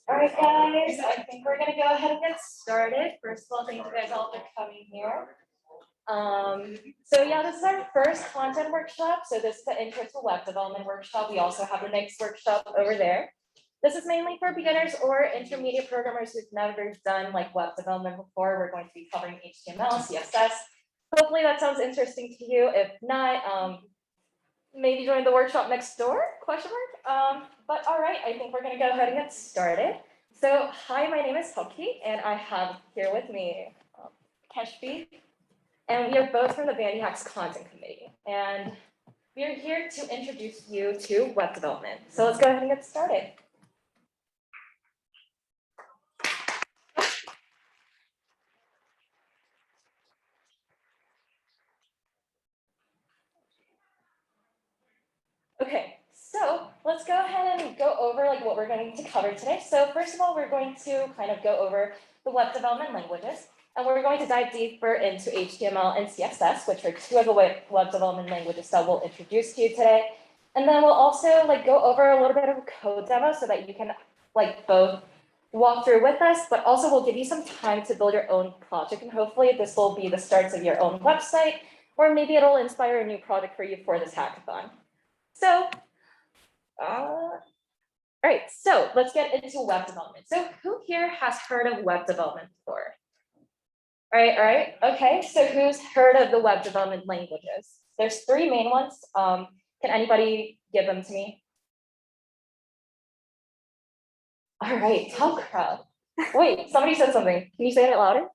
All right, guys, I think we're gonna go ahead and get started. First of all, thank you guys all for coming here. So yeah, this is our first content workshop. So this is the intro to web development workshop. We also have the next workshop over there. This is mainly for beginners or intermediate programmers who've never done like web development before. We're going to be covering HTML, CSS. Hopefully that sounds interesting to you. If not, maybe join the workshop next door, question mark. But all right, I think we're gonna go ahead and get started. So hi, my name is Seok, and I have here with me Keshvi, and we are both from the Vandy Hacks Content Committee. And we are here to introduce you to web development. So let's go ahead and get started. Okay, so let's go ahead and go over like what we're going to cover today. So first of all, we're going to kind of go over the web development languages, and we're going to dive deeper into HTML and CSS, which are two of the web development languages that we'll introduce to you today. And then we'll also like go over a little bit of a code demo so that you can like both walk through with us, but also we'll give you some time to build your own project. And hopefully this will be the starts of your own website, or maybe it'll inspire a new product for you for this hackathon. So, all right, so let's get into web development. So who here has heard of web development before? All right, okay, so who's heard of the web development languages? There's three main ones. Can anybody give them to me? All right, top crowd. Wait, somebody said something. Can you say it louder?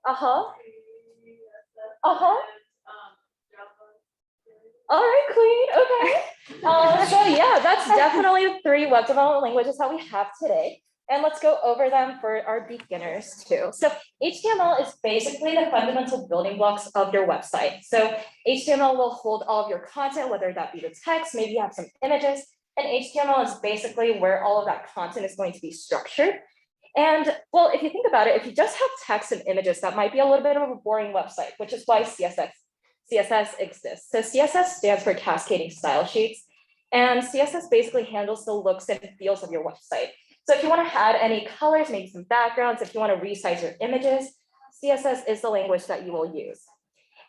Uh-huh. Uh-huh. All right, Queen, okay. So yeah, that's definitely three web development languages that we have today. And let's go over them for our beginners too. So HTML is basically the fundamental building blocks of your website. So HTML will hold all of your content, whether that be the text, maybe you have some images, and HTML is basically where all of that content is going to be structured. And well, if you think about it, if you just have text and images, that might be a little bit of a boring website, which is why CSS exists. So CSS stands for cascading style sheets, and CSS basically handles the looks and feels of your website. So if you want to add any colors, maybe some backgrounds, if you want to resize your images, CSS is the language that you will use.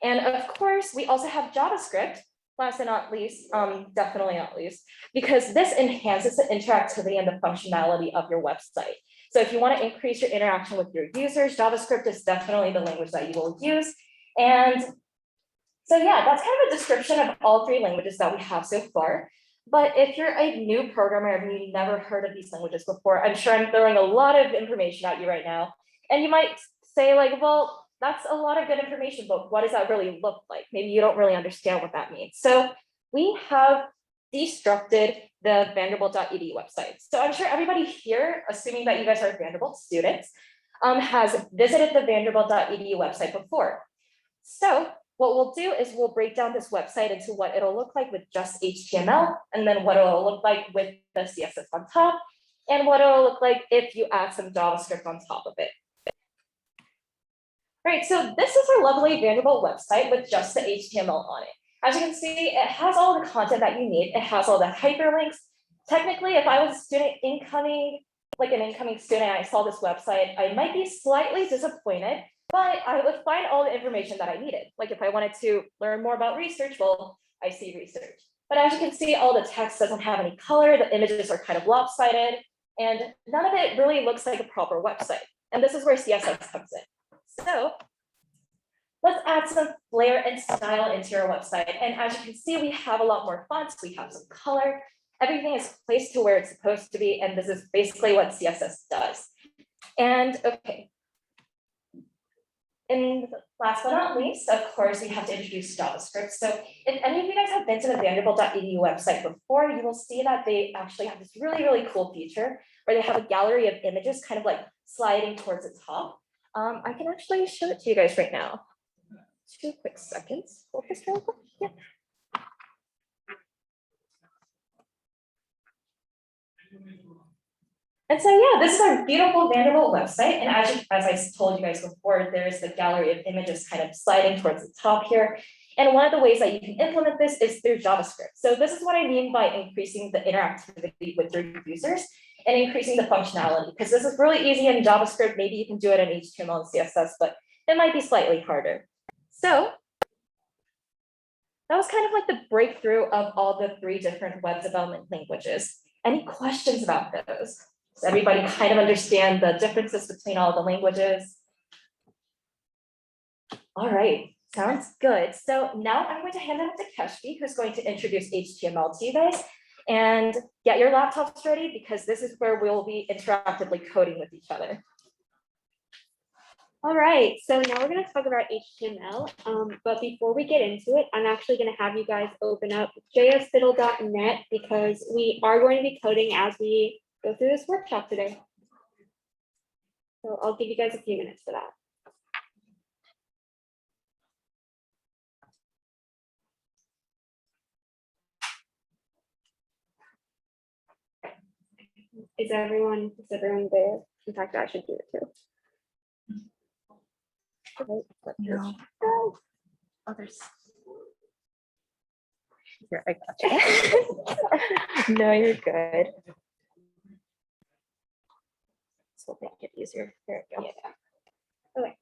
And of course, we also have JavaScript, last and not least, definitely not least, because this enhances the interactivity and the functionality of your website. So if you want to increase your interaction with your users, JavaScript is definitely the language that you will use. And so yeah, that's kind of a description of all three languages that we have so far. But if you're a new programmer and you've never heard of these languages before, I'm sure I'm throwing a lot of information at you right now. And you might say like, well, that's a lot of good information, but what does that really look like? Maybe you don't really understand what that means. So we have destructed the Vanderbilt.edu website. So I'm sure everybody here, assuming that you guys are Vanderbilt students, has visited the Vanderbilt.edu website before. So what we'll do is we'll break down this website into what it'll look like with just HTML, and then what it'll look like with the CSS on top, and what it'll look like if you add some JavaScript on top of it. Right, so this is our lovely Vanderbilt website with just the HTML on it. As you can see, it has all the content that you need. It has all the hyperlinks. Technically, if I was a student incoming, like an incoming student, and I saw this website, I might be slightly disappointed, but I would find all the information that I needed. Like if I wanted to learn more about research, well, I see research. But as you can see, all the text doesn't have any color. The images are kind of lopsided, and none of it really looks like a proper website. And this is where CSS comes in. So let's add some flair and style into your website. And as you can see, we have a lot more fonts. We have some color. Everything is placed to where it's supposed to be. And this is basically what CSS does. And okay. And last but not least, of course, we have to introduce JavaScript. So if any of you guys have been to the Vanderbilt.edu website before, you will see that they actually have this really, really cool feature where they have a gallery of images kind of like sliding towards the top. I can actually show it to you guys right now. 2 quick seconds. Focus real quick. Yeah. And so, yeah, this is our beautiful Vanderbilt website. And as I told you guys before, there's the gallery of images kind of sliding towards the top here. And one of the ways that you can implement this is through JavaScript. So this is what I mean by increasing the interactivity with your users and increasing the functionality, because this is really easy in JavaScript. Maybe you can do it in HTML and CSS, but it might be slightly harder. So that was kind of like the breakthrough of all the 3 different web development languages. Any questions about those? Does everybody kind of understand the differences between all the languages? All right, sounds good. So now I'm going to hand it off to Keshvi, who's going to introduce HTML to you guys. And get your laptops ready, because this is where we'll be interactively coding with each other. All right, so now we're going to talk about HTML, but before we get into it, I'm actually going to have you guys open up jsfiddle.net, because we are going to be coding as we go through this workshop today. So I'll give you guys a few minutes for that. Is everyone there? In fact, I should do it too. No. Others. Here, I got you. No, you're good. This will make it easier. There we go. Yeah. Okay.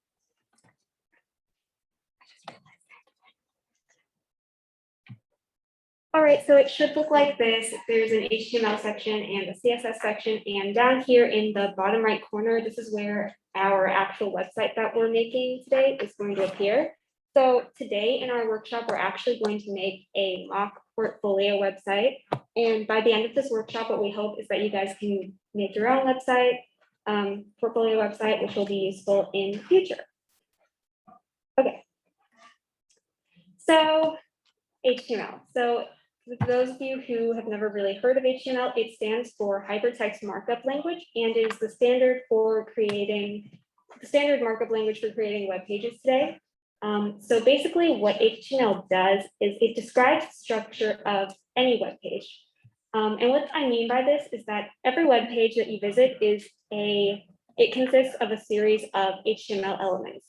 All right, so it should look like this. There's an HTML section and a CSS section, and down here in the bottom right corner, this is where our actual website that we're making today is going to appear. So today in our workshop, we're actually going to make a mock portfolio website. And by the end of this workshop, what we hope is that you guys can make your own website, portfolio website, which will be useful in the future. Okay. So HTML. So for those of you who have never really heard of HTML, it stands for Hypertext Markup Language, and is the standard markup language for creating web pages today. So basically what HTML does is it describes the structure of any web page. And what I mean by this is that every web page that you visit it consists of a series of HTML elements.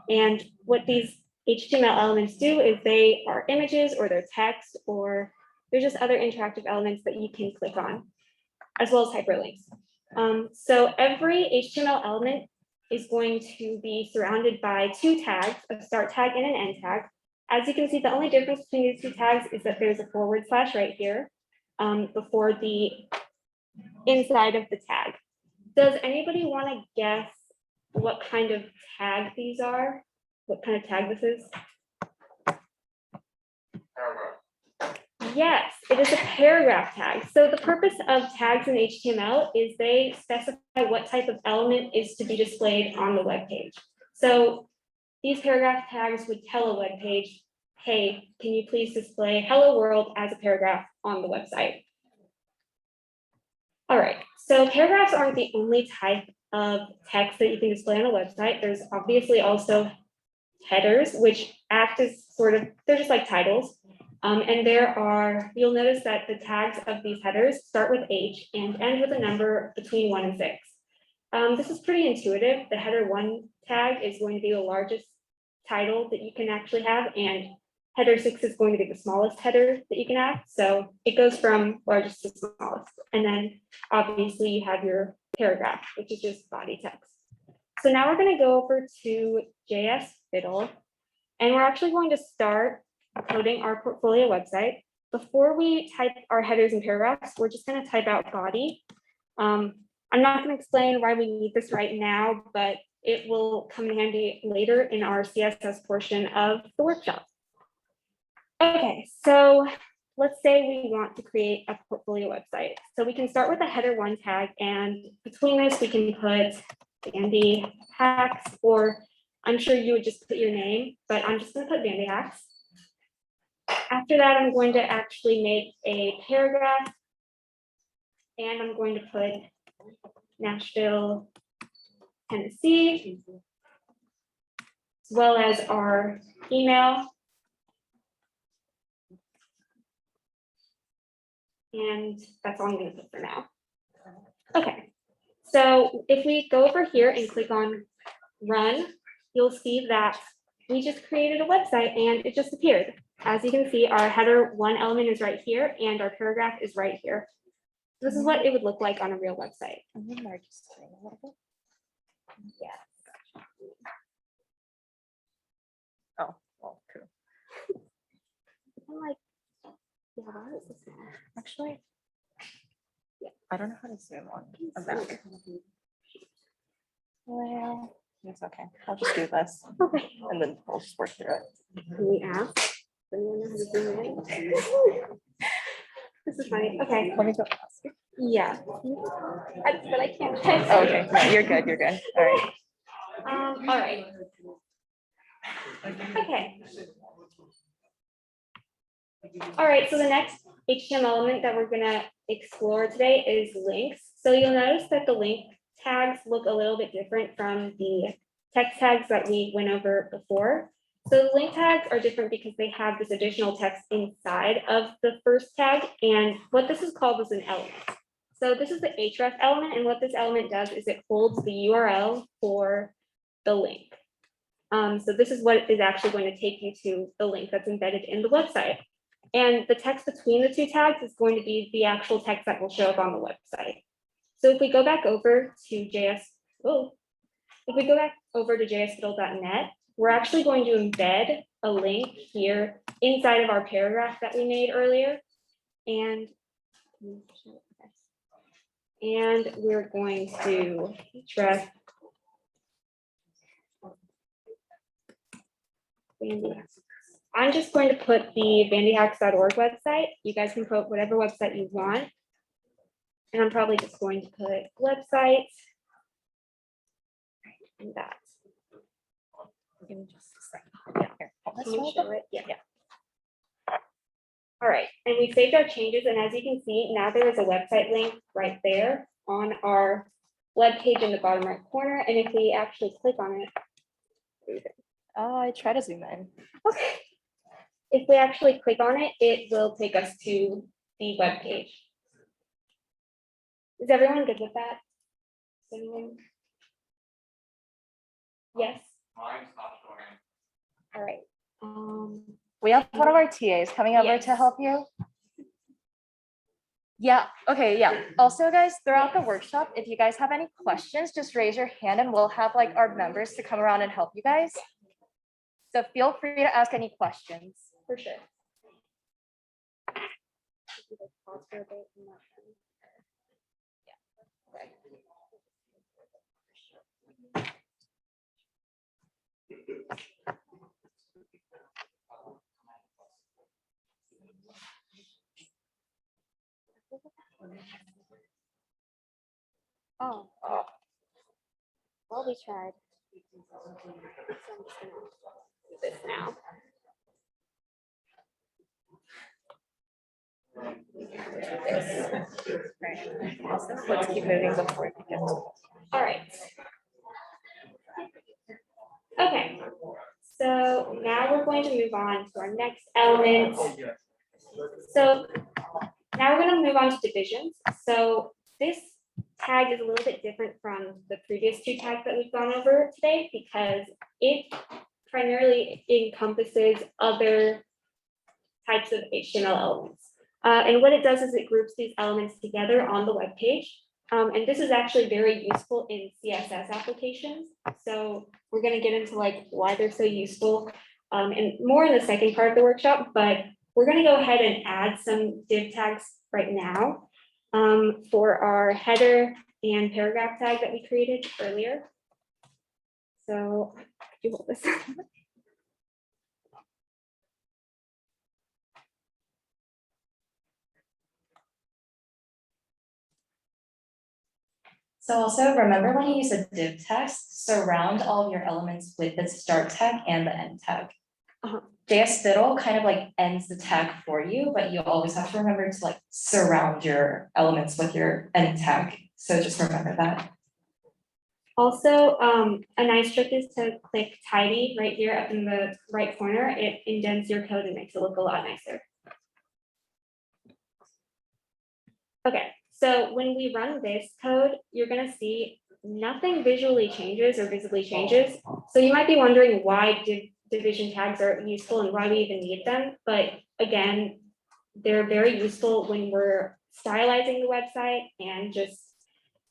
And what these HTML elements do is they are images, or they're text, or they're just other interactive elements that you can click on, as well as hyperlinks. So every HTML element is going to be surrounded by 2 tags, a start tag and an end tag. As you can see, the only difference between these 2 tags is that there's a / right here before the inside of the tag. Does anybody want to guess what kind of tag these are? What kind of tag this is? Yes, it is a paragraph tag. So the purpose of tags in HTML is they specify what type of element is to be displayed on the web page. So these paragraph tags would tell a web page, hey, can you please display hello world as a paragraph on the website? All right, so paragraphs aren't the only type of text that you can display on a website. There's obviously also headers, which act as they're just like titles. And you'll notice that the tags of these headers start with H and end with a number between 1 and 6. This is pretty intuitive. The header 1 tag is going to be the largest title that you can actually have, and header 6 is going to be the smallest header that you can have. So it goes from largest to smallest. And then obviously you have your paragraph, which is just body text. So now we're going to go over to JSFiddle, and we're actually going to start coding our portfolio website. Before we type our headers and paragraphs, we're just going to type out body. I'm not going to explain why we need this right now, but it will come in handy later in our CSS portion of the workshop. Okay, so let's say we want to create a portfolio website. So we can start with a header 1 tag, and between this we can put Vandy Hacks, or I'm sure you would just put your name, but I'm just going to put Vandy Hacks. After that, I'm going to actually make a paragraph, and I'm going to put Nashville, Tennessee, as well as our email. And that's all I'm going to put for now. Okay, so if we go over here and click on run, you'll see that we just created a website and it just appeared. As you can see, our header 1 element is right here and our paragraph is right here. This is what it would look like on a real website. I'm gonna mark this thing a little bit. Yeah. Oh, well, true. I'm like, yeah, why is this now? Actually, Yeah. I don't know how to zoom on a back. Well, it's okay. I'll just do this Okay. and then we'll just work through it. Can we ask? Does anyone know how to zoom in? This is funny. Okay. Let me go ask you. Yeah. But I can't. Oh, okay, no, you're good, you're good. All right. All right. Okay. All right, so the next HTML element that we're gonna explore today is links. So you'll notice that the link tags look a little bit different from the text tags that we went over before. So the link tags are different because they have this additional text inside of the first tag, and what this is called is an element. So this is the Href element, and what this element does is it holds the URL for the link. So this is what is actually going to take you to the link that's embedded in the website. And the text between the two tags is going to be the actual text that will show up on the website. So if we go back over to jsfiddle.net, we're actually going to embed a link here inside of our paragraph that we made earlier. And we're going to href I'm just going to put the bandyhacks.org website. You guys can put whatever website you want. And I'm probably just going to put website and that. Give me just a second. Yeah, here. Can you show it? Yeah. All right, and we saved our changes, and as you can see, now there is a website link right there on our web page in the bottom right corner. And if we actually click on it, I try to zoom in. okay. If we actually click on it, it will take us to the web page. Is everyone good with that? Is anyone? Yes. All right. We have one of our TAs coming over to Yes. help you. Yeah, okay, yeah. Also, guys, throughout the workshop, if you guys have any questions, just raise your hand and we'll have like our members to come around and help you guys. So feel free to ask any questions. For sure. Oh, well, we tried. So I'm just gonna do this now. Right. Also, let's keep moving before we get to. All right. Okay. So now we're going to move on to our next element. So now we're going to move on to divisions. So this tag is a little bit different from the previous two tags that we've gone over today because it primarily encompasses other types of HTML elements. And what it does is it groups these elements together on the web page. And this is actually very useful in CSS applications. So we're going to get into like why they're so useful and more in the second part of the workshop, but we're going to go ahead and add some div tags right now for our header and paragraph tag that we created earlier. So could you hold this? So also remember when you use a div text, surround all of your elements with the start tag and the end tag. JS Fiddle kind of like ends the tag for you, but you always have to remember to like surround your elements with your end tag. So just remember that. Also, a nice trick is to click tidy right here up in the right corner. It indents your code and makes it look a lot nicer. Okay, so when we run this code, you're gonna see nothing visually changes or visibly changes. So you might be wondering why division tags are useful and why we even need them. But again, they're very useful when we're stylizing the website, and just,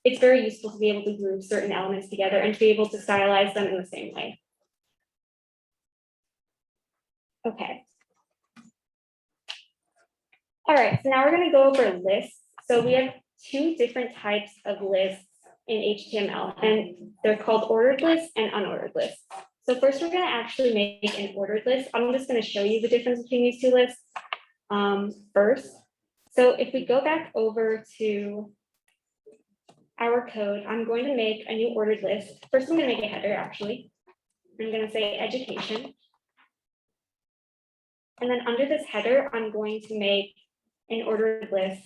it's very useful to be able to group certain elements together and to be able to stylize them in the same way. Okay. All right, so now we're going to go over lists. So we have two different types of lists in HTML, and they're called ordered lists and unordered lists. So first, we're going to actually make an ordered list. I'm just going to show you the difference between these two lists first. So if we go back over to our code, I'm going to make a new ordered list. First, I'm going to make a header, actually. I'm going to say education. And then under this header, I'm going to make an ordered list.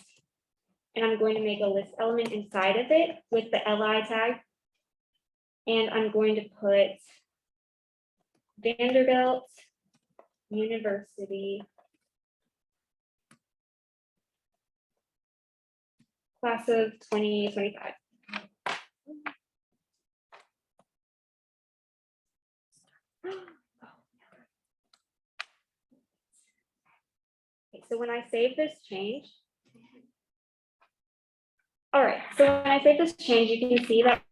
And I'm going to make a list element inside of it with the li tag. And I'm going to put Vanderbilt University class of 2025. Okay, so when I save this change, all right, so when I save this change, you can see that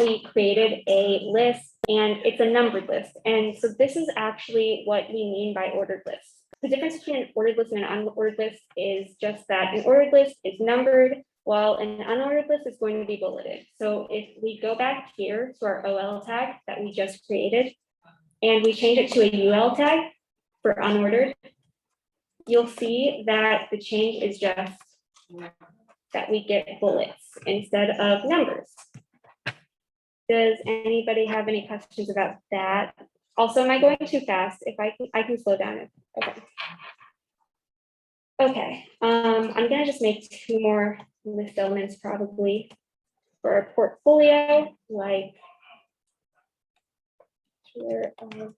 we created a list and it's a numbered list. And so this is actually what we mean by ordered lists. The difference between an ordered list and an unordered list is just that an ordered list is numbered, while an unordered list is going to be bulleted. So if we go back here to our OL tag that we just created, and we change it to a UL tag for unordered, you'll see that the change is just that we get bullets instead of numbers. Does anybody have any questions about that? Also, am I going too fast? If I can slow down. Okay. Okay, I'm gonna just make two more list elements probably for a portfolio, like here, no.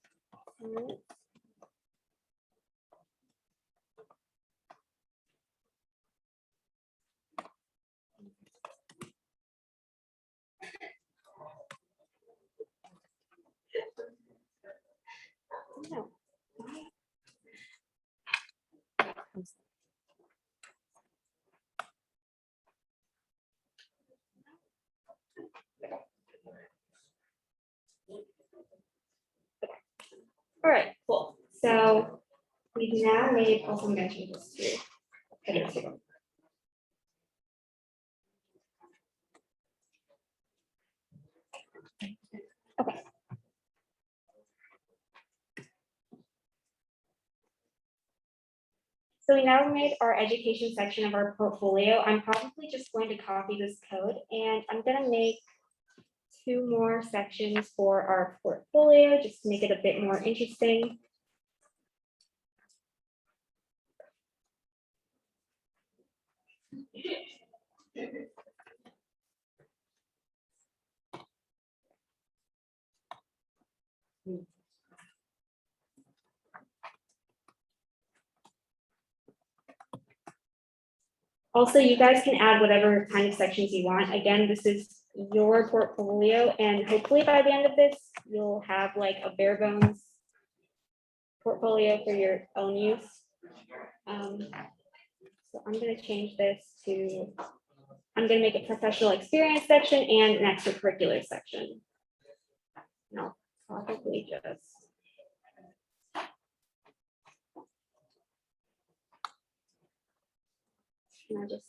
All right, cool. So we've now made, also mentioned this too. Header too. Okay. So we now made our education section of our portfolio. I'm probably just going to copy this code and I'm gonna make two more sections for our portfolio, just to make it a bit more interesting. Also, you guys can add whatever kind of sections you want. Again, this is your portfolio, and hopefully by the end of this, you'll have like a bare bones portfolio for your own use. So I'm going to change this to, I'm going to make a professional experience section and an extracurricular section. No, probably just. Should I just,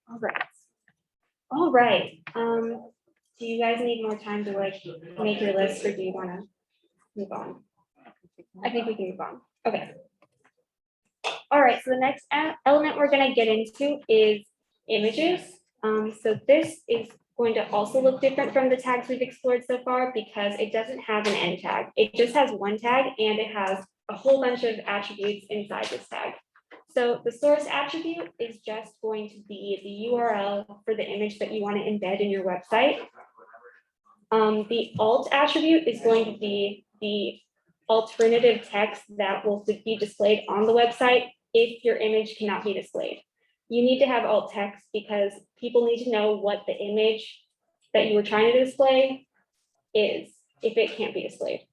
all right. All right. Do you guys need more time to like make your list, or do you want to move on? I think we can move on. Okay. All right. So the next element we're going to get into is images. So this is going to also look different from the tags we've explored so far because it doesn't have an end tag. It just has one tag and it has a whole bunch of attributes inside this tag. So the source attribute is just going to be the URL for the image that you want to embed in your website. The alt attribute is going to be the alternative text that will be displayed on the website if your image cannot be displayed. You need to have alt text because people need to know what the image that you were trying to display is if it can't be displayed.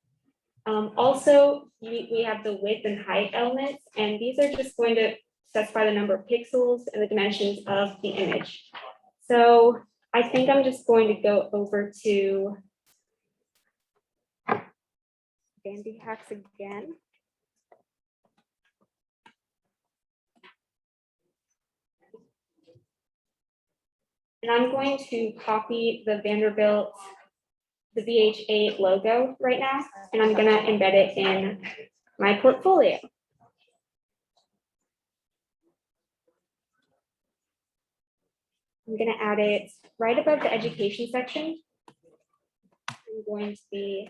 Also, we have the width and height elements, and these are just going to specify the number of pixels and the dimensions of the image. So I think I'm just going to go over to Dandy Hacks again. And I'm going to copy the Vanderbilt, the VH8 logo right now, and I'm gonna embed it in my portfolio. I'm gonna add it right above the education section. I'm going to be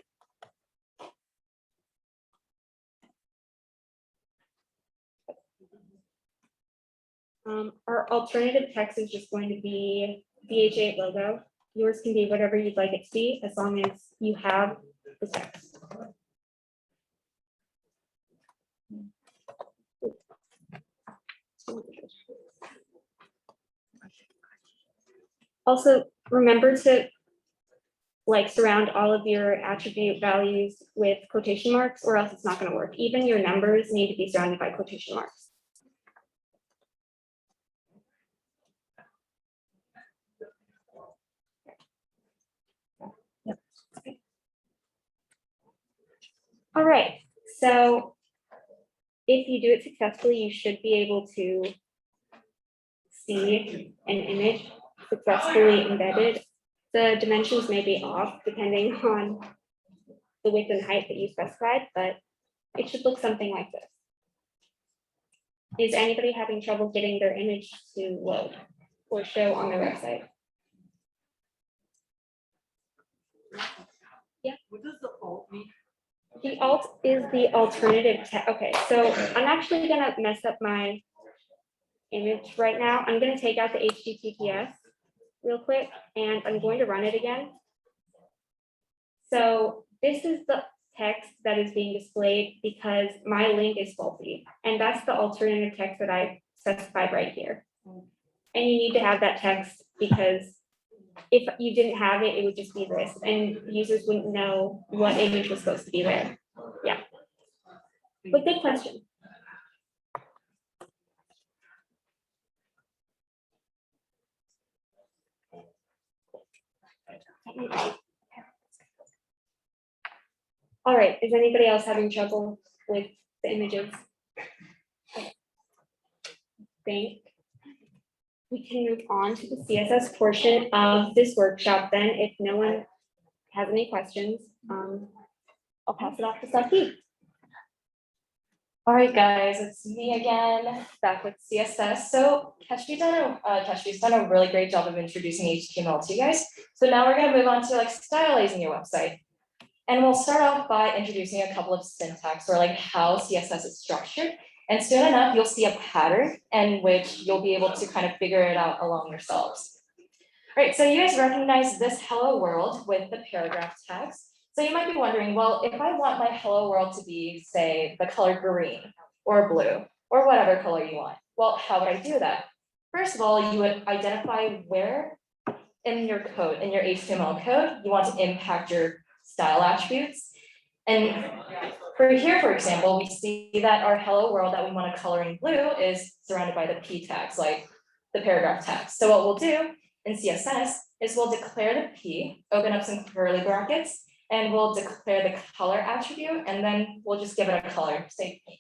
our alternative text is just going to be VH8 logo. Yours can be whatever you'd like it to be, as long as you have the text. Also, remember to surround all of your attribute values with quotation marks, or else it's not going to work. Even your numbers need to be surrounded by quotation marks. All right, so if you do it successfully, you should be able to see an image successfully embedded. The dimensions may be off depending on the width and height that you specified, but it should look something like this. Is anybody having trouble getting their image to load or show on their website? Yeah. What does the alt mean? The alt is the alternative text. Okay, so I'm actually gonna mess up my image right now. I'm gonna take out the HTTPS real quick, and I'm going to run it again. So this is the text that is being displayed because my link is faulty, and that's the alternative text that I specified right here. And you need to have that text because if you didn't have it, it would just be this, and users wouldn't know what image was supposed to be there. Yeah. But good question. All right, is anybody else having trouble with the images? I think we can move on to the CSS portion of this workshop then. If no one has any questions, I'll pass it off to Seok. All right, guys, it's me again, back with CSS. So Keshvi's done a really great job of introducing HTML to you guys. So now we're gonna move on to stylizing your website. And we'll start off by introducing a couple of syntax or how CSS is structured. And soon enough, you'll see a pattern in which you'll be able to kind of figure it out along yourselves. All right, so you guys recognize this hello world with the paragraph tags. So you might be wondering, well, if I want my hello world to be, say, the color green or blue or whatever color you want, well, how would I do that? First of all, you would identify where in your code, in your HTML code, you want to impact your style attributes. And for here, for example, we see that our hello world that we want to color in blue is surrounded by the P tags, like the paragraph tags. So what we'll do in CSS is we'll declare the P, open up some curly brackets, and we'll declare the color attribute, and then we'll just give it a color, say pink.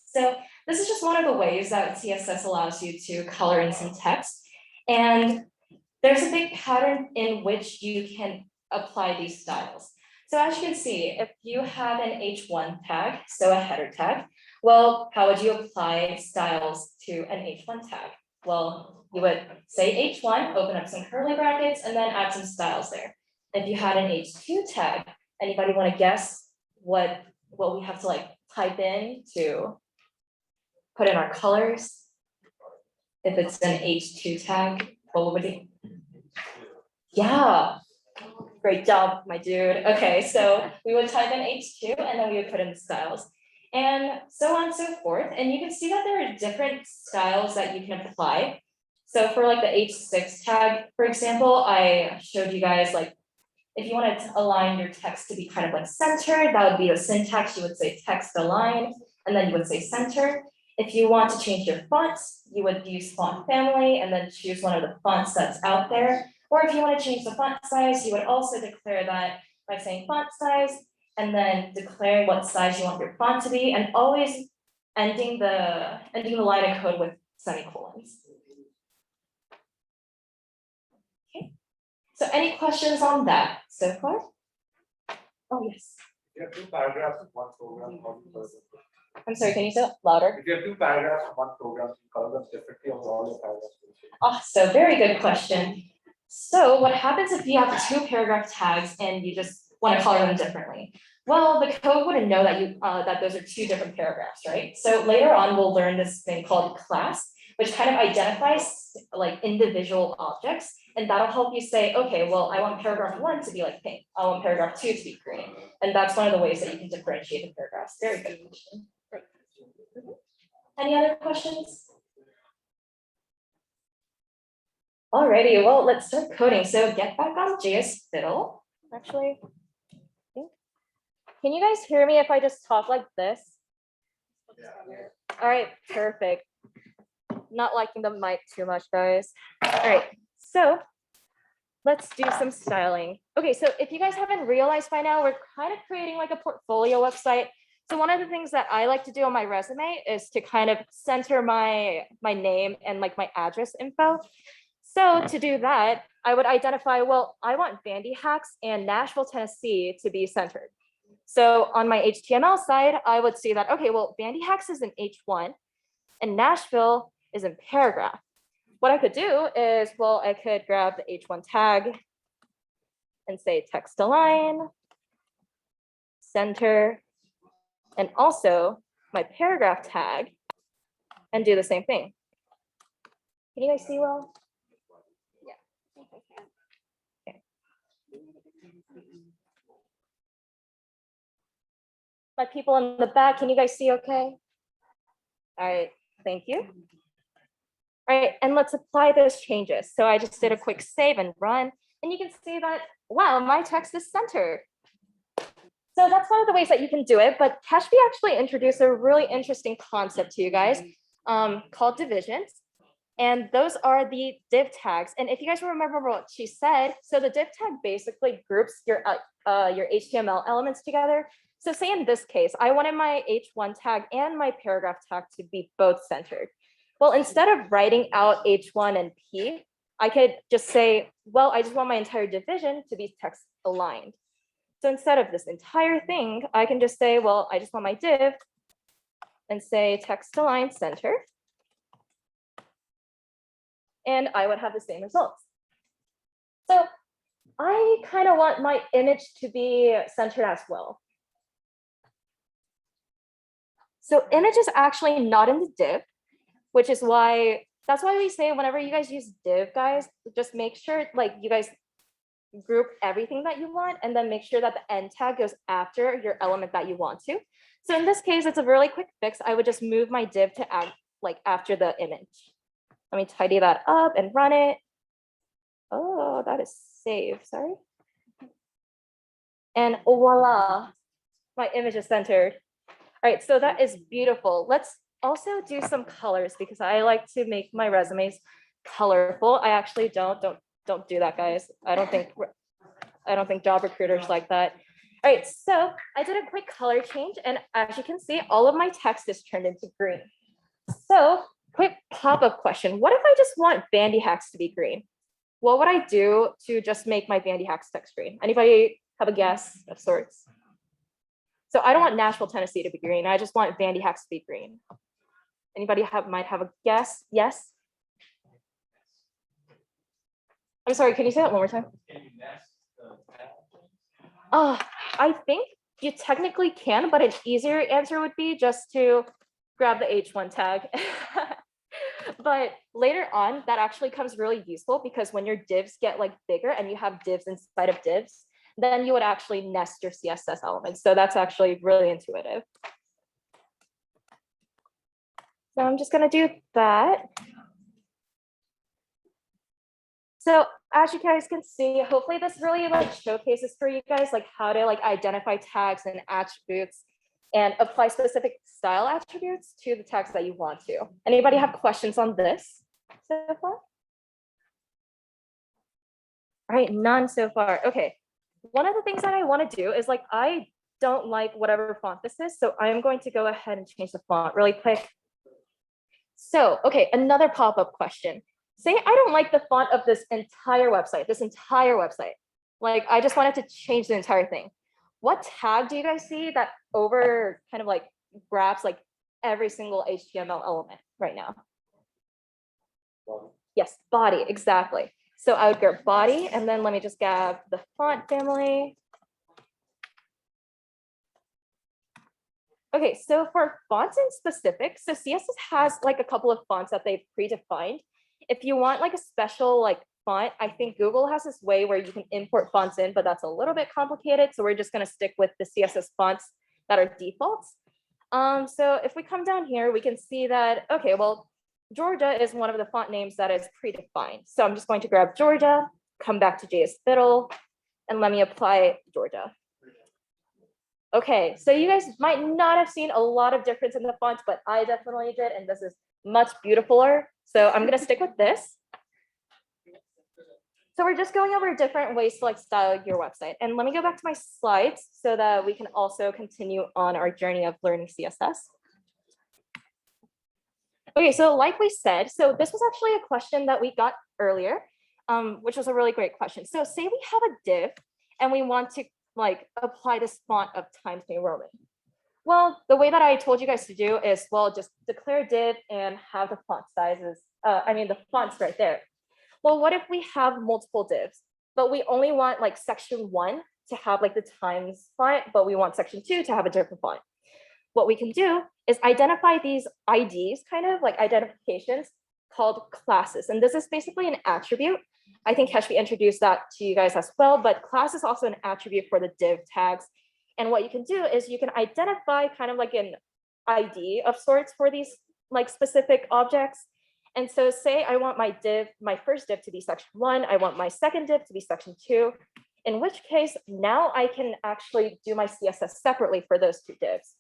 So this is just one of the ways that CSS allows you to color in some text. And there's a big pattern in which you can apply these styles. So as you can see, if you have an H1 tag, so a header tag, well, how would you apply styles to an H1 tag? Well, you would say H1, open up some curly brackets, and then add some styles there. If you had an H2 tag, anybody want to guess what we have to type in to put in our colors. If it's an H2 tag, what would it? Yeah, great job, my dude. Okay, so we would type in H2 and then we would put in the styles. And so on and so forth. And you can see that there are different styles that you can apply. So for like the H6 tag, for example, I showed you guys like, if you wanted to align your text to be kind of like centered, that would be the syntax. You would say text align, and then you would say center. If you want to change your fonts, you would use font family and then choose one of the fonts that's out there. Or if you want to change the font size, you would also declare that by saying font size, and then declare what size you want your font to be, and always ending the line of code with semicolons. Okay, so any questions on that so far? Oh, yes. You have two paragraphs in one program. How do you color them? I'm sorry, can you say that louder? If you have two paragraphs in one program, you color them differently or all your paragraphs. Oh, so very good question. So what happens if you have two paragraph tags and you just want to color them differently? Well, the code wouldn't know that that those are two different paragraphs, right? So later on, we'll learn this thing called class, which kind of identifies like individual objects, and that'll help you say, okay, well, I want paragraph 1 to be like pink. I want paragraph 2 to be green, and that's one of the ways that you can differentiate the paragraphs. Very good question. Any other questions? Alrighty, well, let's start coding. So get back on JS Fiddle. Actually, can you guys hear me if I just talk like this? All right, perfect. Not liking the mic too much, guys. All right, so let's do some styling. Okay, so if you guys haven't realized by now, we're kind of creating like a portfolio website. So one of the things that I like to do on my resume is to kind of center my name and like my address info. So to do that, I would identify, well, I want Bandy Hacks and Nashville, Tennessee to be centered. So on my HTML side, I would see that, okay, well, Bandy Hacks is in H1 and Nashville is in paragraph. What I could do is, well, I could grab the H1 tag and say text align, center, and also my paragraph tag and do the same thing. Can you guys see well? My people in the back, can you guys see okay? All right, thank you. All right, and let's apply those changes. So I just did a quick save and run, and you can see that, wow, my text is centered. So that's one of the ways that you can do it, but Keshvi actually introduced a really interesting concept to you guys called divisions. And those are the div tags. And if you guys remember what she said, so the div tag basically groups your HTML elements together. So say in this case, I wanted my H1 tag and my paragraph tag to be both centered. Well, instead of writing out H1 and P, I could just say, well, I just want my entire division to be text aligned. So instead of this entire thing, I can just say, well, I just want my div and say text align center. And I would have the same results. So I kind of want my image to be centered as well. So image is actually not in the div, which is why, that's why we say whenever you guys use div, guys, just make sure like you guys group everything that you want and then make sure that the end tag goes after your element that you want to. So in this case, it's a really quick fix. I would just move my div to add like after the image. Let me tidy that up and run it. Oh, that is saved, sorry. And voila, my image is centered. All right, so that is beautiful. Let's also do some colors because I like to make my resumes colorful. I actually don't do that, guys. I don't think job recruiters like that. All right, so I did a quick color change, and as you can see, all of my text is turned into green. So quick pop-up question. What if I just want Bandy Hacks to be green? What would I do to just make my Bandy Hacks text green? Anybody have a guess of sorts? So I don't want Nashville, Tennessee to be green. I just want Bandy Hacks to be green. Anybody might have a guess? Yes? I'm sorry, can you say that one more time? I think you technically can, but an easier answer would be just to grab the H1 tag. But later on, that actually comes really useful because when your divs get like bigger and you have divs inside of divs, then you would actually nest your CSS elements. So that's actually really intuitive. So I'm just gonna do that. So as you guys can see, hopefully this really like showcases for you guys like how to like identify tags and attributes and apply specific style attributes to the tags that you want to. Anybody have questions on this so far? All right, none so far. Okay, one of the things that I want to do is like, I don't like whatever font this is, so I'm going to go ahead and change the font really quick. So, okay, another pop-up question. Say I don't like the font of this entire website. Like I just wanted to change the entire thing. What tag do you guys see that over kind of like grabs like every single HTML element right now? Yes, body, exactly. So I would grab body, and then let me just grab the font family. Okay, so for fonts in specific, so CSS has like a couple of fonts that they've predefined. If you want like a special like font, I think Google has this way where you can import fonts in, but that's a little bit complicated. So we're just gonna stick with the CSS fonts that are defaults. So if we come down here, we can see that, okay, well, Georgia is one of the font names that is predefined. So I'm just going to grab Georgia, come back to JS Fiddle, and let me apply Georgia. Okay, so you guys might not have seen a lot of difference in the fonts, but I definitely did, and this is much beautifuler. So I'm gonna stick with this. So we're just going over different ways to like style your website. And let me go back to my slides so that we can also continue on our journey of learning CSS. Okay, so like we said, so this was actually a question that we got earlier, which was a really great question. So say we have a div and we want to like apply this font of Times New Roman. Well, the way that I told you guys to do is, well, just declare a div and have the font sizes, the fonts right there. Well, what if we have multiple divs, but we only want like section 1 to have like the Times font, but we want section 2 to have a different font? What we can do is identify these IDs, kind of like identifications called classes. And this is basically an attribute. I think Keshvi introduced that to you guys as well, but class is also an attribute for the div tags. And what you can do is you can identify kind of like an ID of sorts for these like specific objects. And so say I want my first div to be section 1, I want my second div to be section 2, in which case now I can actually do my CSS separately for those two divs.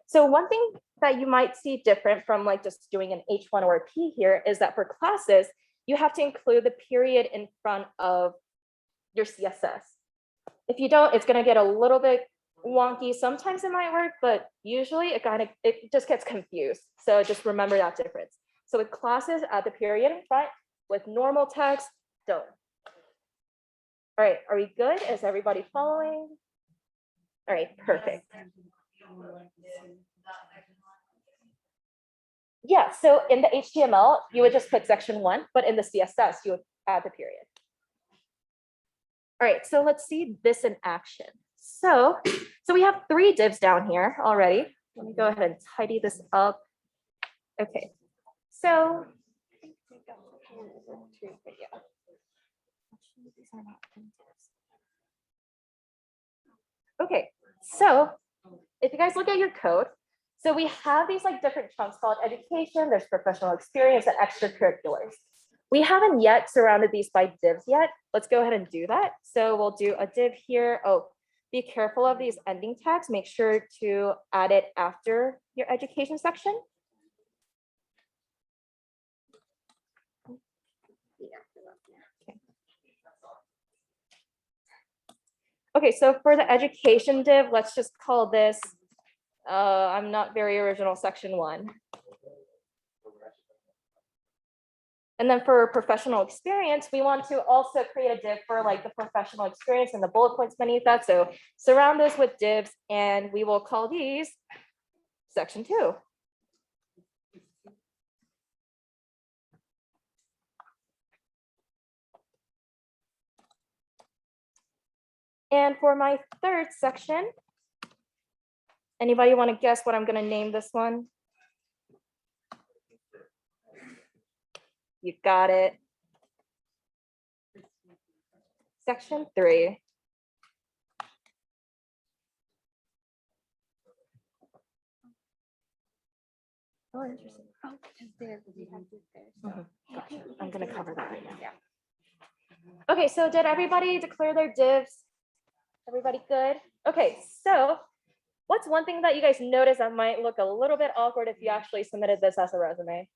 So one thing that you might see different from like just doing an H1 or a P here is that for classes, you have to include the period in front of your CSS. If you don't, it's gonna get a little bit wonky. Sometimes it might work, but usually it just gets confused. So just remember that difference. So with classes, add the period in front. With normal text, don't. All right, are we good? Is everybody following? All right, perfect. Yeah, so in the HTML, you would just put section 1, but in the CSS, you would add the period. All right, so let's see this in action. So we have 3 divs down here already. Let me go ahead and tidy this up. Okay, so okay, so if you guys look at your code, so we have these like different chunks called education, there's professional experience and extracurriculars. We haven't yet surrounded these by divs yet. Let's go ahead and do that. So we'll do a div here. Oh, be careful of these ending tags. Make sure to add it after your education section. Okay, so for the education div, let's just call this, I'm not very original, section 1. And then for professional experience, we want to also create a div for like the professional experience and the bullet points beneath that. So surround those with divs and we will call these section 2. And for my third section, anybody want to guess what I'm going to name this one? You got it. Section 3. Oh, interesting. Oh, because we have this there. Mhm. Gotcha. I'm gonna cover that right now. Okay, so did everybody declare their divs? Everybody good? Okay, so what's one thing that you guys notice that might look a little bit awkward if you actually submitted this as a resume?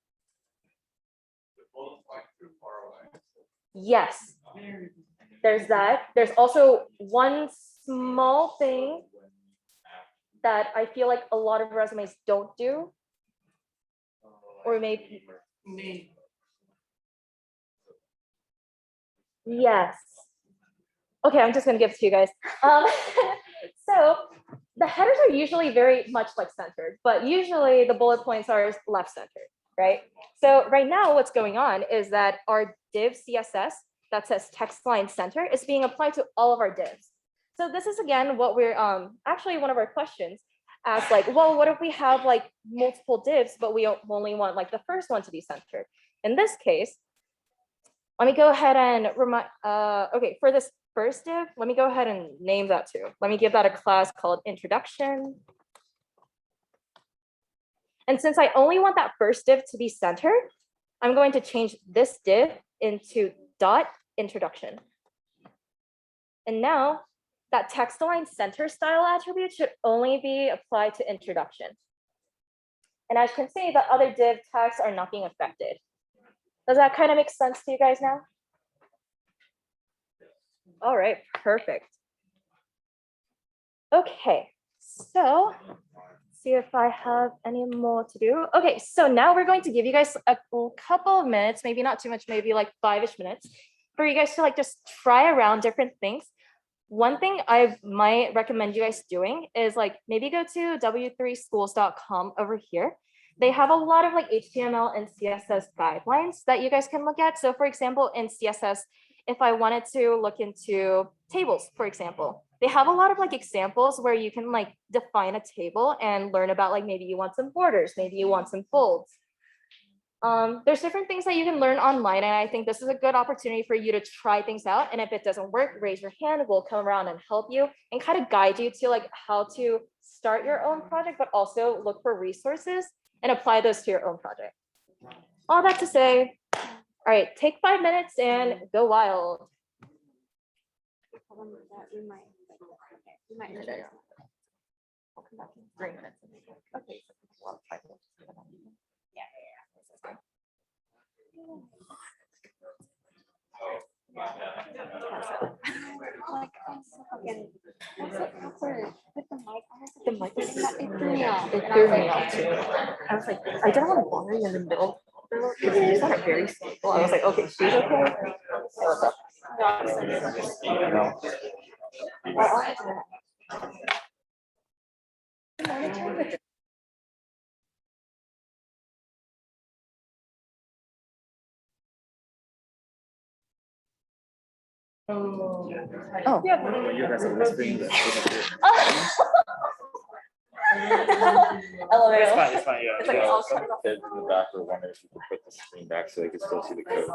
Yes, there's that. There's also one small thing that I feel like a lot of resumes don't do. Or maybe. Yes. Okay, I'm just gonna give it to you guys. So the headers are usually very much like centered, but usually the bullet points are left centered, right? So right now what's going on is that our div CSS that says text line center is being applied to all of our divs. So this is again what we're actually one of our questions asks, like, well, what if we have like multiple divs, but we only want like the first one to be centered? In this case, let me go ahead and remind, okay, for this first div, let me go ahead and name that too. Let me give that a class called introduction. And since I only want that first div to be centered, I'm going to change this div into dot introduction. And now that text align center style attribute should only be applied to introduction. And as you can see, the other div tags are not being affected. Does that kind of make sense to you guys now? All right, perfect. Okay, so see if I have any more to do. Okay, so now we're going to give you guys a couple of minutes, maybe not too much, maybe like 5-ish minutes, for you guys to like just try around different things. One thing I might recommend you guys doing is like maybe go to w3schools.com over here. They have a lot of like HTML and CSS guidelines that you guys can look at. So for example, in CSS, if I wanted to look into tables, for example, they have a lot of like examples where you can like define a table and learn about like maybe you want some borders, maybe you want some folds. There's different things that you can learn online, and I think this is a good opportunity for you to try things out. And if it doesn't work, raise your hand. We'll come around and help you and kind of guide you to like how to start your own project, but also look for resources and apply those to your own project. All that to say, all right, take 5 minutes and go wild. We might. I'll come back in 3 minutes. Okay. Like, I'm so fucking. That's so awkward with the mic. The mic is It threw me off. It and I threw was me like, off too. I was like, I don't want to bother you in the middle. Because you just sounded very stable. I was like, okay, she's okay. Hey, what's up? Oh. You guys are whispering. Elevator. It's fine, it's fine, yeah. It's like all cut off. Kids in the back were wondering if you could put the screen back so they could still see the code.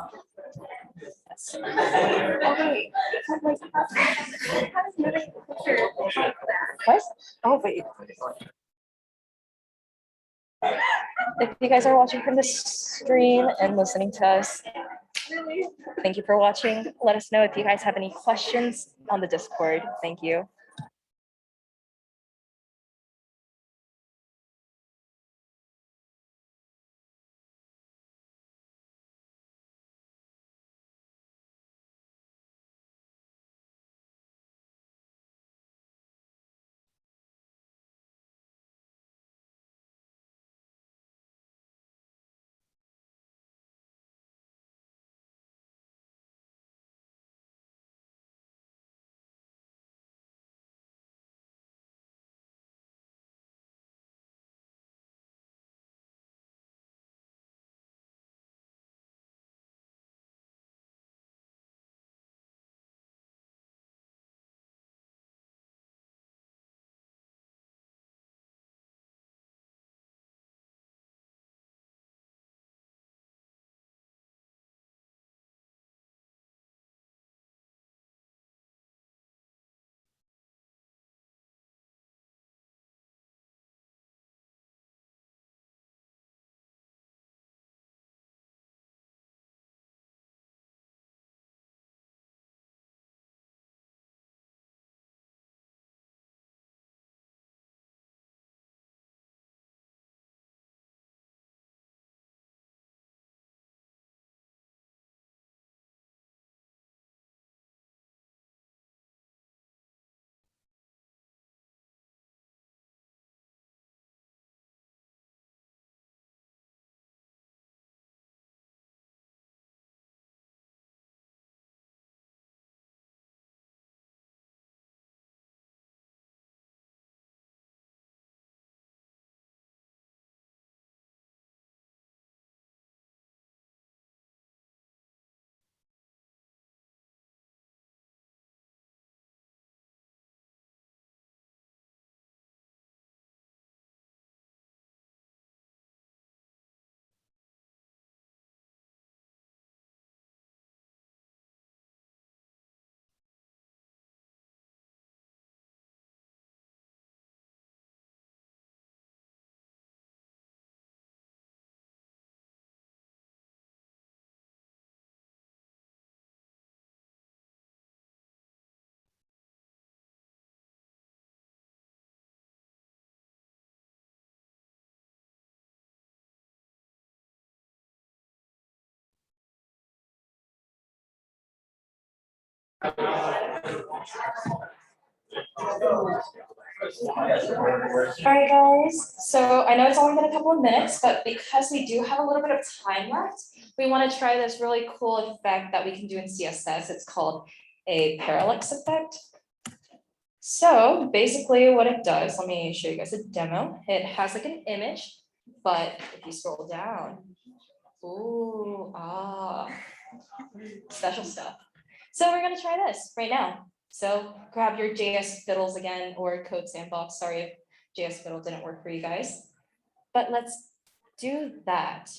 What? Oh, wait. If you guys are watching from the stream and listening to us, thank you for watching. Let us know if you guys have any questions on the Discord. Thank you. All right, guys. So I know it's only been a couple of minutes, but because we do have a little bit of time left, we want to try this really cool effect that we can do in CSS. It's called a parallax effect. So basically what it does, let me show you guys a demo. It has like an image, but if you scroll down, ooh, special stuff. So we're gonna try this right now. So grab your JS fiddles again, or Code Sandbox. Sorry if JS fiddle didn't work for you guys, but let's do that.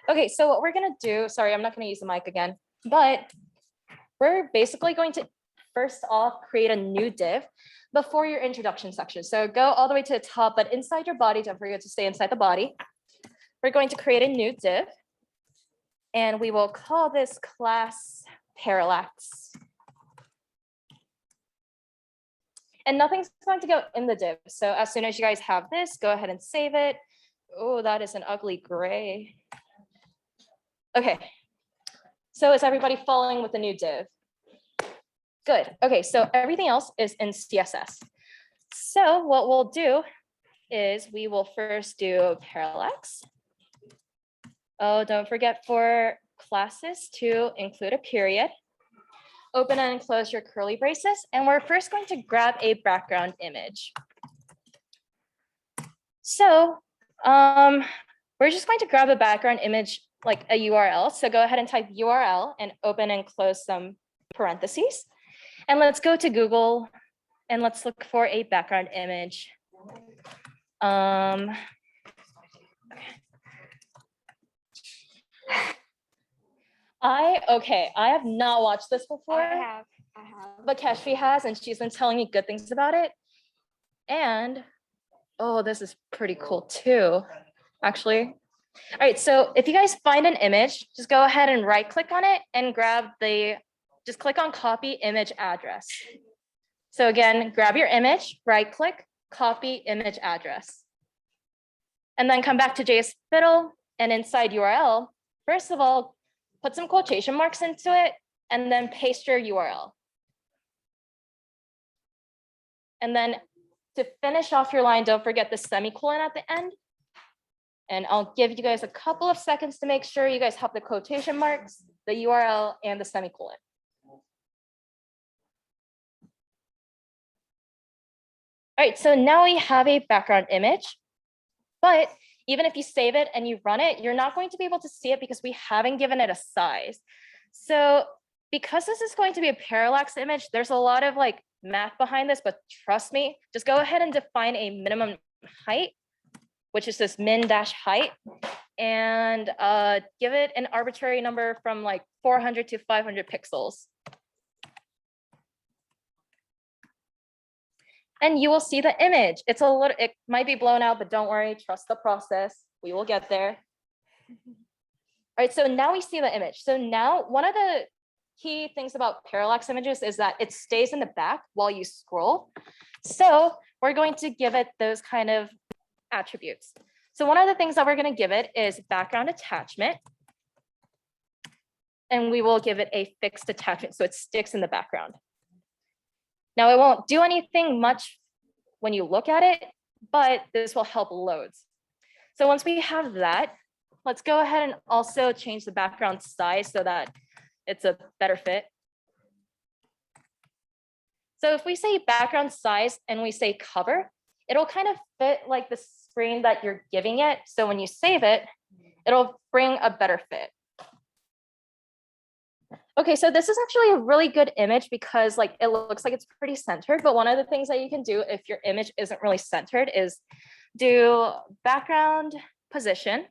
Okay, so what we're gonna do, sorry, I'm not gonna use the mic again, but we're basically going to first off create a new div before your introduction section. So go all the way to the top, but inside your body, don't forget to stay inside the body. We're going to create a new div, and we will call this class Parallax. And nothing's going to go in the div. So as soon as you guys have this, go ahead and save it. Oh, that is an ugly gray. Okay. So is everybody following with the new div? Good. Okay, so everything else is in CSS. So what we'll do is we will first do parallax. Oh, don't forget for classes to include a period. Open and close your curly braces. And we're first going to grab a background image. So we're just going to grab a background image, like a URL. So go ahead and type URL and open and close some parentheses. And let's go to Google and let's look for a background image. I have not watched this before. I have. But Keshvi has, and she's been telling me good things about it. And oh, this is pretty cool too, actually. All right, so if you guys find an image, just go ahead and right click on it and just click on copy image address. So again, grab your image, right click, copy image address. And then come back to JS Fiddle, and inside URL, first of all, put some quotation marks into it and then paste your URL. And then to finish off your line, don't forget the semicolon at the end. And I'll give you guys a couple of seconds to make sure you guys have the quotation marks, the URL, and the semicolon. All right, so now we have a background image, but even if you save it and you run it, you're not going to be able to see it because we haven't given it a size. So because this is going to be a parallax image, there's a lot of like math behind this, but trust me, just go ahead and define a minimum height, which is this min-height, and give it an arbitrary number from like 400 to 500 pixels. And you will see the image. It might be blown out, but don't worry, trust the process. We will get there. All right, so now we see the image. So now one of the key things about parallax images is that it stays in the back while you scroll. So we're going to give it those kind of attributes. So one of the things that we're going to give it is background attachment. And we will give it a fixed attachment so it sticks in the background. Now it won't do anything much when you look at it, but this will help loads. So once we have that, let's go ahead and also change the background size so that it's a better fit. So if we say background size and we say cover, it'll kind of fit like the screen that you're giving it. So when you save it, it'll bring a better fit. Okay, so this is actually a really good image because like it looks like it's pretty centered, but one of the things that you can do if your image isn't really centered is do background position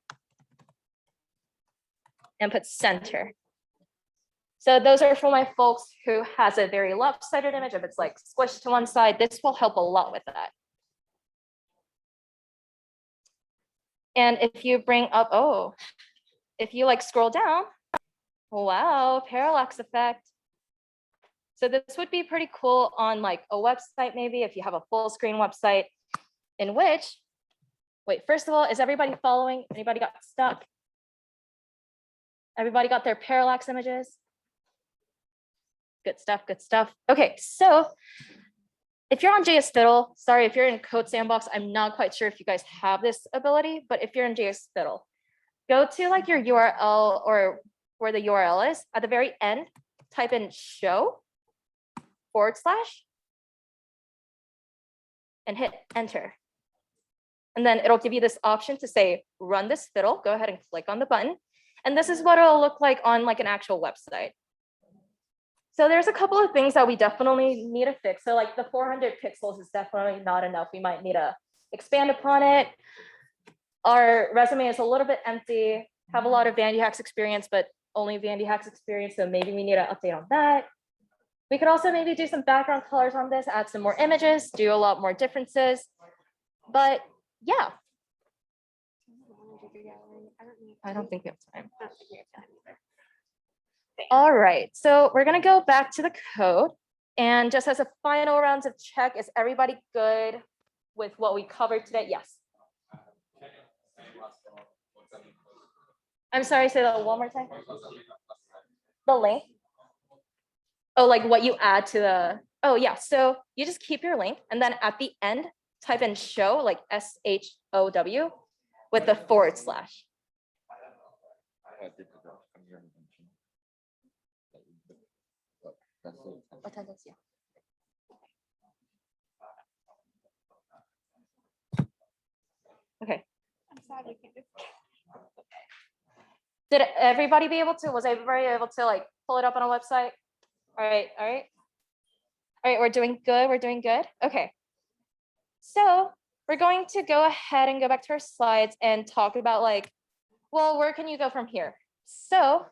and put center. So those are for my folks who has a very lopsided image. If it's like squished to one side, this will help a lot with that. And if you bring up, if you like scroll down, wow, parallax effect. So this would be pretty cool on like a website, maybe if you have a full screen website in which, wait, first of all, is everybody following? Anybody got stuck? Everybody got their parallax images? Good stuff, good stuff. Okay, so if you're on JS Fiddle, sorry, if you're in Code Sandbox, I'm not quite sure if you guys have this ability, but if you're in JS Fiddle, go to like your URL or where the URL is. At the very end, type in show / and hit enter. And then it'll give you this option to say, run this fiddle. Go ahead and click on the button. And this is what it'll look like on like an actual website. So there's a couple of things that we definitely need to fix. So like the 400 pixels is definitely not enough. We might need to expand upon it. Our resume is a little bit empty, have a lot of Vandy Hacks experience, but only Vandy Hacks experience. So maybe we need to update on that. We could also maybe do some background colors on this, add some more images, do a lot more differences. But yeah. I don't think we have time. All right, so we're gonna go back to the code. And just as a final round of check, is everybody good with what we covered today? Yes. I'm sorry, say that one more time. The link. Oh, like what you add to the, oh yeah, so you just keep your link and then at the end, type in show, like SHOW with the / Attendance, yeah. Okay. I'm sad we can't do. Did everybody be able to, was everybody able to like pull it up on a website? All right, all right. All right, we're doing good, we're doing good. Okay. So we're going to go ahead and go back to our slides and talk about like, well, where can you go from here? So,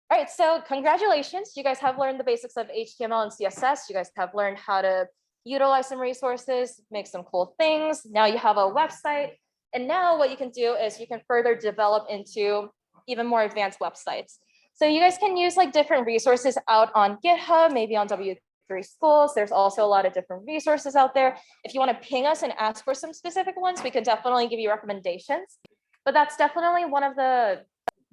all right, so congratulations. You guys have learned the basics of HTML and CSS. You guys have learned how to utilize some resources, make some cool things. Now you have a website. And now what you can do is you can further develop into even more advanced websites. So you guys can use like different resources out on GitHub, maybe on W3 Schools. There's also a lot of different resources out there. If you want to ping us and ask for some specific ones, we can definitely give you recommendations. But that's definitely one of the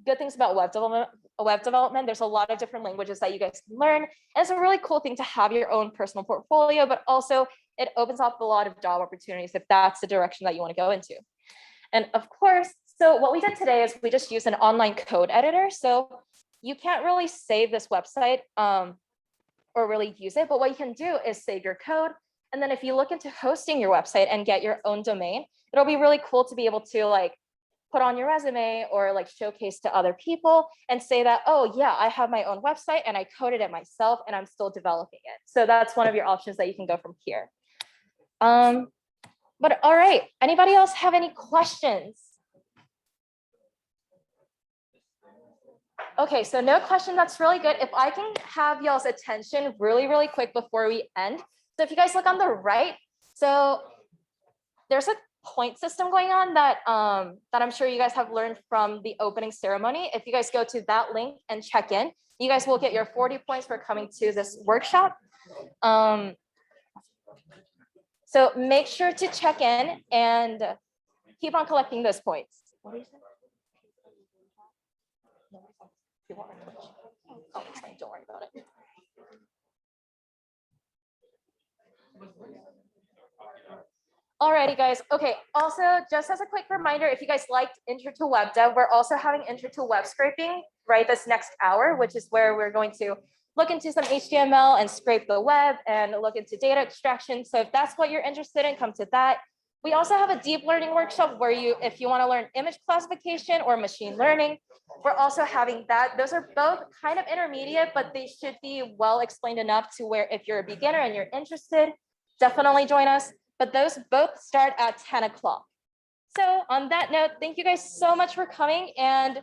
good things about web development. There's a lot of different languages that you guys can learn. And it's a really cool thing to have your own personal portfolio, but also it opens up a lot of job opportunities if that's the direction that you want to go into. And of course, so what we did today is we just used an online code editor. So you can't really save this website or really use it, but what you can do is save your code. And then if you look into hosting your website and get your own domain, it'll be really cool to be able to like put on your resume or like showcase to other people and say that, oh yeah, I have my own website and I coded it myself and I'm still developing it. So that's one of your options that you can go from here. But all right, anybody else have any questions? Okay, so no question, that's really good. If I can have y'all's attention really, really quick before we end. So if you guys look on the right, so there's a point system going on that, that I'm sure you guys have learned from the opening ceremony. If you guys go to that link and check in, you guys will get your 40 points for coming to this workshop. So make sure to check in and keep on collecting those points. What do you say? Oh, it's fine, don't worry about it. Alrighty, guys. Okay, also, just as a quick reminder, if you guys liked Intro to Web Dev, we're also having Intro to Web Scraping right this next hour, which is where we're going to look into some HTML and scrape the web and look into data extraction. So if that's what you're interested in, come to that. We also have a deep learning workshop where if you want to learn image classification or machine learning, we're also having that. Those are both kind of intermediate, but they should be well explained enough to where if you're a beginner and you're interested, definitely join us. But those both start at 10 o'clock. So on that note, thank you guys so much for coming and